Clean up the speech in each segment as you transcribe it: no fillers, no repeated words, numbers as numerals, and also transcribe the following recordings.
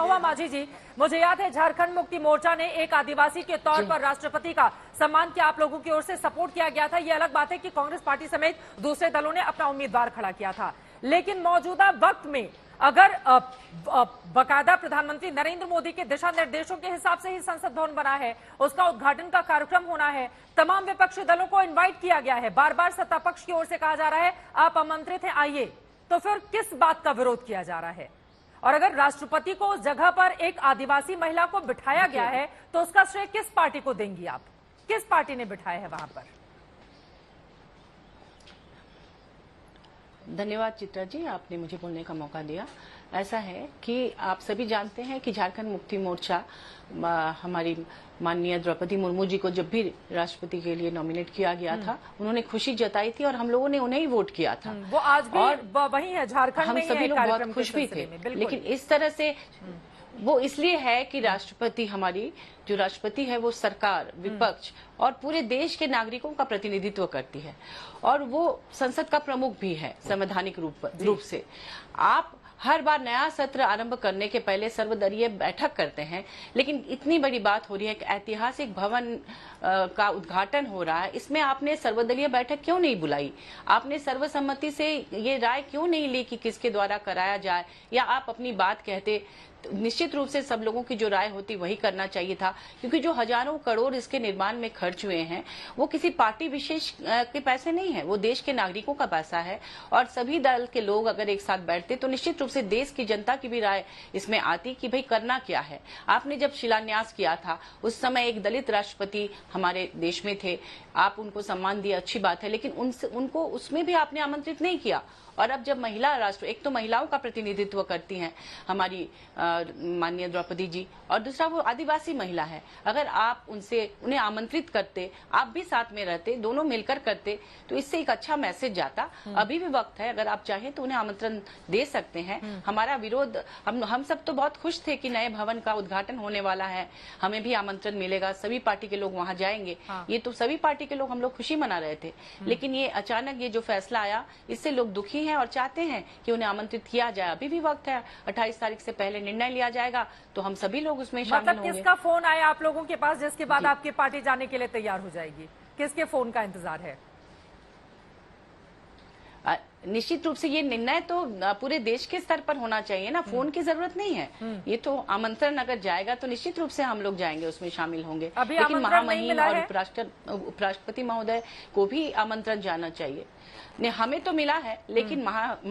महुआ माझी जी, मुझे याद है झारखंड मुक्ति मोर्चा ने एक आदिवासी के तौर पर राष्ट्रपति का सम्मान किया, आप लोगों की ओर से सपोर्ट किया गया था। ये अलग बात है कि कांग्रेस पार्टी समेत दूसरे दलों ने अपना उम्मीदवार खड़ा किया था, लेकिन मौजूदा वक्त में अगर बकायदा प्रधानमंत्री नरेंद्र मोदी के दिशा निर्देशों के हिसाब से ही संसद भवन बना है, उसका उद्घाटन का कार्यक्रम होना है, तमाम विपक्षी दलों को इनवाइट किया गया है, बार बार सत्ता पक्ष की ओर से कहा जा रहा है आप आमंत्रित हैं आइए, तो फिर किस बात का विरोध किया जा रहा है? और अगर राष्ट्रपति को उस जगह पर एक आदिवासी महिला को बिठाया गया है तो उसका श्रेय किस पार्टी को देंगी आप? किस पार्टी ने बिठाया है वहां पर? धन्यवाद चित्रा जी, आपने मुझे बोलने का मौका दिया। ऐसा है कि आप सभी जानते हैं कि झारखंड मुक्ति मोर्चा हमारी माननीय द्रौपदी मुर्मू जी को जब भी राष्ट्रपति के लिए नॉमिनेट किया गया था, उन्होंने खुशी जताई थी और हम लोगों ने उन्हें ही वोट किया था। वो आज भी और वही है, झारखंड में हम सभी लोग बहुत खुश भी थे। लेकिन इस तरह से वो इसलिए है कि राष्ट्रपति, हमारी जो राष्ट्रपति है वो सरकार, विपक्ष और पूरे देश के नागरिकों का प्रतिनिधित्व करती है और वो संसद का प्रमुख भी है संवैधानिक रूप से। आप हर बार नया सत्र आरंभ करने के पहले सर्वदलीय बैठक करते हैं, लेकिन इतनी बड़ी बात हो रही है कि ऐतिहासिक भवन का उद्घाटन हो रहा है, इसमें आपने सर्वदलीय बैठक क्यों नहीं बुलाई? आपने सर्वसम्मति से ये राय क्यों नहीं ली कि किसके द्वारा कराया जाए, या आप अपनी बात कहते? निश्चित रूप से सब लोगों की जो राय होती वही करना चाहिए था, क्योंकि जो हजारों करोड़ इसके निर्माण में खर्च हुए हैं वो किसी पार्टी विशेष के पैसे नहीं है, वो देश के नागरिकों का पैसा है। और सभी दल के लोग अगर एक साथ बैठते तो निश्चित रूप से देश की जनता की भी राय इसमें आती कि भाई करना क्या है। आपने जब शिलान्यास किया था उस समय एक दलित राष्ट्रपति हमारे देश में थे, आप उनको सम्मान दिया, अच्छी बात है, लेकिन उनको उसमें भी आपने आमंत्रित नहीं किया। और अब जब महिला राष्ट्र, एक तो महिलाओं का प्रतिनिधित्व करती हैं हमारी माननीय द्रौपदी जी, और दूसरा वो आदिवासी महिला है, अगर आप उन्हें आमंत्रित करते, आप भी साथ में रहते, दोनों मिलकर करते, तो इससे एक अच्छा मैसेज जाता। अभी भी वक्त है, अगर आप चाहें तो उन्हें आमंत्रण दे सकते हैं। हमारा विरोध, हम सब तो बहुत खुश थे कि नए भवन का उद्घाटन होने वाला है, हमें भी आमंत्रण मिलेगा, सभी पार्टी के लोग वहां जाएंगे। ये तो सभी पार्टी के लोग, हम लोग खुशी मना रहे थे, लेकिन ये अचानक ये जो फैसला आया इससे लोग दुखी हैं और चाहते हैं कि उन्हें आमंत्रित किया जाए। अभी भी वक्त है, 28 तारीख से पहले निर्णय लिया जाएगा तो हम सभी लोग उसमें शामिल होंगे। मतलब किसका फोन आया आप लोगों के पास जिसके बाद आपकी पार्टी जाने के लिए तैयार हो जाएगी? किसके फोन का इंतजार है? निश्चित रूप से ये निर्णय तो पूरे देश के स्तर पर होना चाहिए ना, फोन की जरूरत नहीं है। ये तो आमंत्रण अगर जाएगा तो निश्चित रूप से हम लोग जाएंगे, उसमें शामिल होंगे। लेकिन महामहिम और उपराष्ट्रपति महोदय को भी आमंत्रण जाना चाहिए। हमें तो मिला है, लेकिन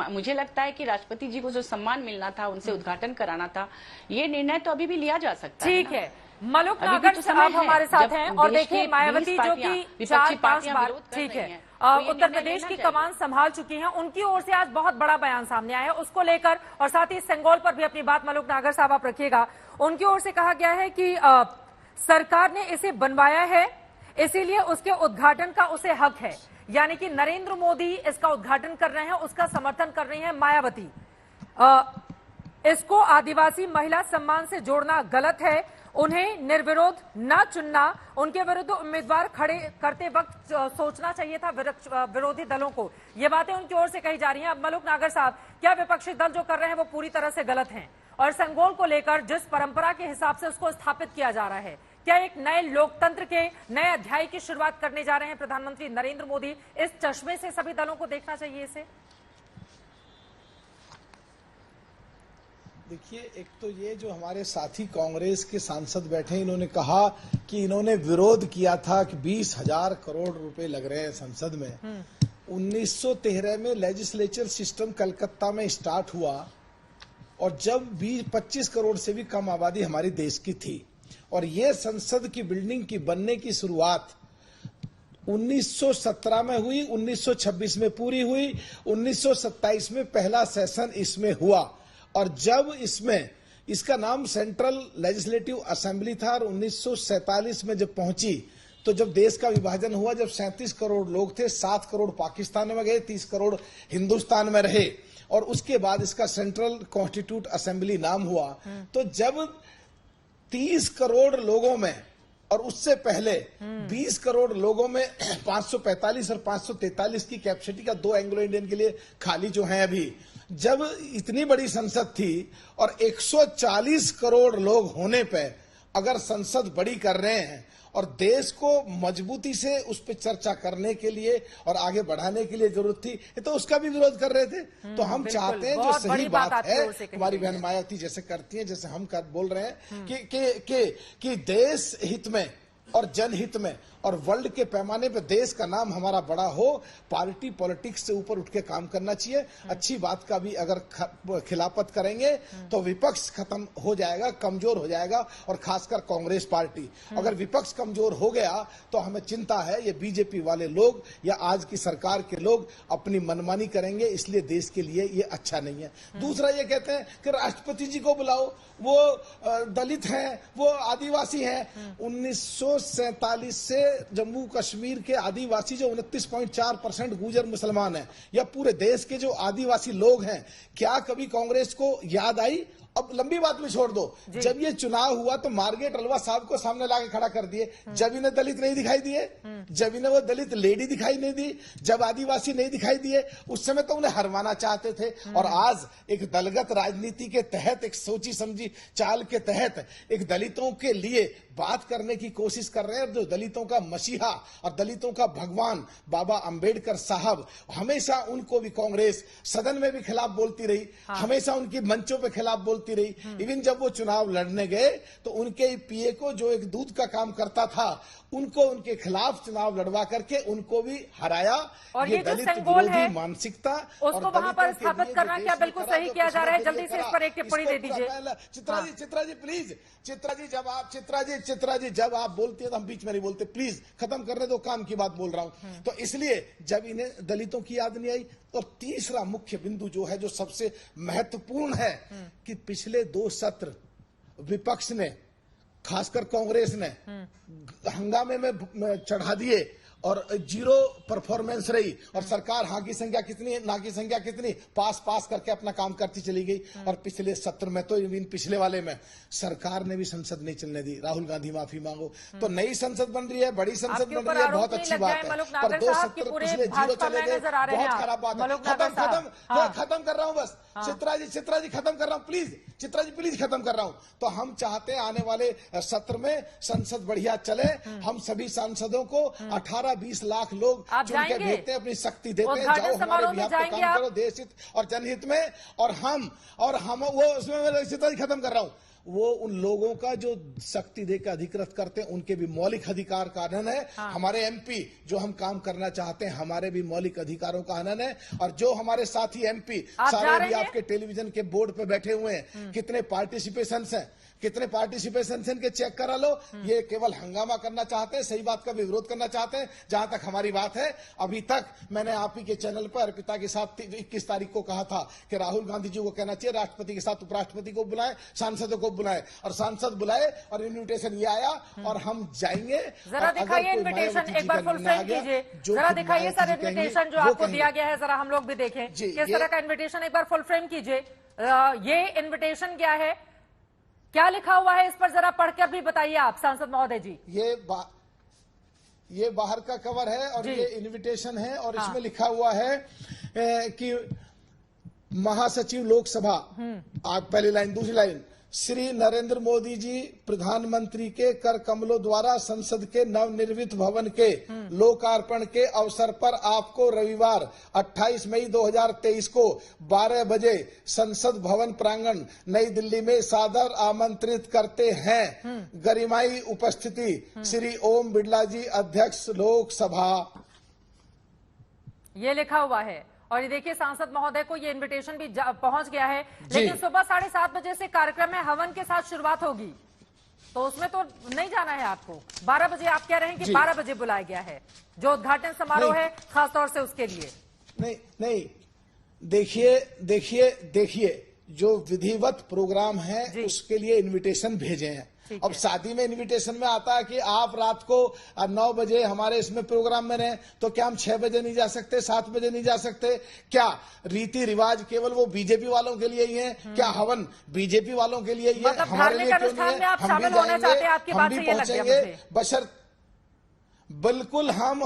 मुझे लगता है कि राष्ट्रपति जी को जो सम्मान मिलना था, उनसे उद्घाटन कराना था, ये निर्णय तो अभी भी लिया जा सकता है। ठीक है, मलुक नागर साहब हमारे साथ हैं और देखिए मायावती जो कि 4-5 बार, ठीक है, उत्तर प्रदेश की कमान संभाल चुकी हैं, उनकी ओर से आज बहुत बड़ा बयान सामने आया है, उसको लेकर और साथ ही सेंगोल पर भी अपनी बात मलुक नागर साहब आप रखिएगा। उनकी ओर से कहा गया है कि सरकार ने इसे बनवाया है, इसीलिए उसके उद्घाटन का उसे हक है, यानी कि नरेंद्र मोदी इसका उद्घाटन कर रहे हैं, उसका समर्थन कर रही हैं मायावती। इसको आदिवासी महिला सम्मान से जोड़ना गलत है, उन्हें निर्विरोध न चुनना, उनके विरुद्ध उम्मीदवार खड़े करते वक्त सोचना चाहिए था विरोधी दलों को। ये बातें उनकी ओर से कही जा रही हैं। अब मलुक नागर साहब, क्या विपक्षी दल जो कर रहे हैं वो पूरी तरह से गलत हैं? और संगोल को लेकर जिस परंपरा के हिसाब से उसको स्थापित किया जा रहा है, क्या एक नए लोकतंत्र के नए अध्याय की शुरुआत करने जा रहे हैं प्रधानमंत्री नरेंद्र मोदी? इस चश्मे से सभी दलों को देखना चाहिए इसे। देखिए, एक तो ये जो हमारे साथी कांग्रेस के सांसद बैठे, इन्होंने कहा कि इन्होंने विरोध किया था कि 20,000 करोड़ रुपए लग रहे हैं संसद में। 1913 में लेजिस्लेचर सिस्टम कलकत्ता में स्टार्ट हुआ और जब 25 करोड़ से भी कम आबादी हमारी देश की थी, और ये संसद की बिल्डिंग की बनने की शुरुआत 1917 में हुई, 1926 में पूरी हुई, 1927 में पहला सेशन इसमें हुआ, और जब इसका नाम सेंट्रल लेजिस्लेटिव असेंबली था, और 1947 में जब पहुंची तो जब देश का विभाजन हुआ, जब 37 करोड़ लोग थे, 7 करोड़ पाकिस्तान में गए, 30 करोड़ हिंदुस्तान में रहे, और उसके बाद इसका सेंट्रल कॉन्स्टिट्यूट असेंबली नाम हुआ। तो जब 30 करोड़ लोगों में और उससे पहले 20 करोड़ लोगों में 545 और 543 की कैपेसिटी का 2 एंग्लो इंडियन के लिए खाली जो है अभी, जब इतनी बड़ी संसद थी और 140 करोड़ लोग होने पे अगर संसद बड़ी कर रहे हैं और देश को मजबूती से उस पर चर्चा करने के लिए और आगे बढ़ाने के लिए जरूरत थी, तो उसका भी विरोध कर रहे थे। तो हम चाहते हैं जो सही बात है हमारी बहन मायावती जैसे करती हैं, जैसे हम बोल रहे हैं कि देश हित में और जनहित में और वर्ल्ड के पैमाने पे देश का नाम हमारा बड़ा हो, पार्टी पॉलिटिक्स से ऊपर उठ के काम करना चाहिए। अच्छी बात का भी अगर खिलाफत करेंगे तो विपक्ष खत्म हो जाएगा, कमजोर हो जाएगा, और खासकर कांग्रेस पार्टी। अगर विपक्ष कमजोर हो गया तो हमें चिंता है ये बीजेपी वाले लोग या आज की सरकार के लोग अपनी मनमानी करेंगे, इसलिए देश के लिए ये अच्छा नहीं है। दूसरा ये कहते हैं कि राष्ट्रपति जी को बुलाओ, वो दलित हैं, वो आदिवासी हैं। 1947 से जम्मू कश्मीर के आदिवासी जो 29.4% गुर्जर मुसलमान हैं, या पूरे देश के जो आदिवासी लोग हैं, क्या कभी कांग्रेस को याद आई? अब लंबी बात में छोड़ दो, जब ये चुनाव हुआ तो मार्गरेट अलवा साहब को सामने लाके खड़ा कर दिए। जब इन्हें दलित नहीं दिखाई दिए, जब इन्हें वो दलित लेडी दिखाई नहीं दी, जब आदिवासी नहीं दिखाई दिए, उस समय तो उन्हें हरवाना चाहते थे। और आज एक दलगत राजनीति के तहत, एक सोची समझी चाल के तहत एक दलितों के लिए बात करने की कोशिश कर रहे हैं। जो दलितों का मसीहा और दलितों का भगवान बाबा अंबेडकर साहब, हमेशा उनको भी कांग्रेस सदन में भी खिलाफ बोलती रही, हमेशा उनकी मंचों पे खिलाफ बोलती रही। इवन जब वो चुनाव लड़ने गए तो उनके पीए को जो एक दूध का काम करता था, उनको उनके खिलाफ चुनाव लड़वा करके उनको भी हराया। और ये जो दलित सिंबल है मानसिकता उसको वहां पर स्थापित करना क्या बिल्कुल सही किया जा रहा है। जल्दी से इस पर एक टिप्पणी दे दीजिए। चित्रा जी प्लीज, चित्रा जी जब आप बोलती है तो हम बीच में नहीं बोलते, प्लीज खत्म करने दो, काम की बात बोल रहा हूं। तो इसलिए जब इन्हें दलितों की याद नहीं आई। और तीसरा मुख्य बिंदु जो है, जो सबसे महत्वपूर्ण है, कि पिछले 2 सत्र विपक्ष ने, खासकर कांग्रेस ने हंगामे में चढ़ा दिए और 0 परफॉर्मेंस रही। और सरकार हाँ की संख्या कितनी, ना की संख्या कितनी, पास करके अपना काम करती चली गई। और पिछले सत्र में तो इन पिछले वाले में सरकार ने भी संसद नहीं चलने दी। राहुल गांधी माफी मांगो। तो नई संसद बन रही है, बड़ी संसद बन रही है, बहुत अच्छी बात है। पर 2 सत्र पिछले 0 चले गए, बहुत खराब बात है। खत्म कर रहा हूँ बस। चित्रा जी खत्म कर रहा हूँ प्लीज, चित्रा जी प्लीज खत्म कर रहा हूँ। तो हम चाहते हैं आने वाले सत्र में संसद बढ़िया चले। हम सभी सांसदों को 18-20 लाख लोग चुन के भेजते हैं, अपनी शक्ति देते हैं, जाओ हमारे बिहार पे काम करो, देश हित और जनहित में। और हम वो उसमें चित्रा जी खत्म कर रहा हूँ, वो उन लोगों का जो शक्ति देकर अधिकृत करते हैं, उनके भी मौलिक अधिकार का हनन है। हमारे एमपी जो हम काम करना चाहते हैं, हमारे भी मौलिक अधिकारों का हनन है। और जो हमारे साथी एमपी सारे भी आपके टेलीविजन के बोर्ड पे बैठे हुए हैं, कितने पार्टिसिपेशन हैं, कितने पार्टिसिपेशन से इनके चेक करा लो। ये केवल हंगामा करना चाहते हैं, सही बात का भी विरोध करना चाहते हैं। जहां तक हमारी बात है, अभी तक मैंने आप ही के चैनल पर अर्पिता के साथ 21 तारीख को कहा था कि राहुल गांधी जी को कहना चाहिए राष्ट्रपति के साथ उपराष्ट्रपति को बुलाए, सांसदों को बुलाए, और सांसद बुलाए और इन्विटेशन ये आया और हम जाएंगे। जरा दिखाइए इन्विटेशन, एक बार फुल फ्रेम कीजिए, जरा दिखाइए सर इन्विटेशन जो आपको दिया गया है, जरा हम लोग भी देखें किस तरह का इन्विटेशन। एक बार फुल फ्रेम कीजिए। ये इन्विटेशन क्या है, क्या लिखा हुआ है इस पर, जरा पढ़कर भी बताइए आप सांसद महोदय जी। ये बाहर का कवर है और ये इनविटेशन है, और इसमें लिखा हुआ है कि महासचिव लोकसभा, आप पहली लाइन, दूसरी लाइन, श्री नरेंद्र मोदी जी प्रधानमंत्री के कर कमलों द्वारा संसद के नवनिर्मित भवन के लोकार्पण के अवसर पर आपको रविवार 28 मई 2023 को 12 बजे संसद भवन प्रांगण नई दिल्ली में सादर आमंत्रित करते हैं। गरिमाई उपस्थिति श्री ओम बिड़ला जी, अध्यक्ष लोकसभा। ये लिखा हुआ है। और ये देखिए सांसद महोदय को ये इनविटेशन भी पहुंच गया है। लेकिन सुबह 7:30 बजे से कार्यक्रम में हवन के साथ शुरुआत होगी, तो उसमें तो नहीं जाना है आपको। 12 बजे आप कह रहे हैं कि 12 बजे बुलाया गया है, जो उद्घाटन समारोह है खासतौर से उसके लिए। नहीं, देखिए जो विधिवत प्रोग्राम है उसके लिए इनविटेशन भेजे हैं। अब शादी में इनविटेशन में आता है कि आप रात को 9 बजे हमारे इसमें प्रोग्राम में रहें, तो क्या हम 6 बजे नहीं जा सकते, 7 बजे नहीं जा सकते? क्या रीति रिवाज केवल वो बीजेपी वालों के लिए ही है? क्या हवन बीजेपी वालों के लिए ही है? हमारे लिए क्यों नहीं है? हम भी जाएंगे, हम भी पहुंचेंगे, बशर्ते बिल्कुल हम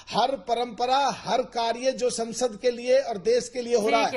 हर परंपरा, हर कार्य जो संसद के लिए और देश के लिए हो रहा है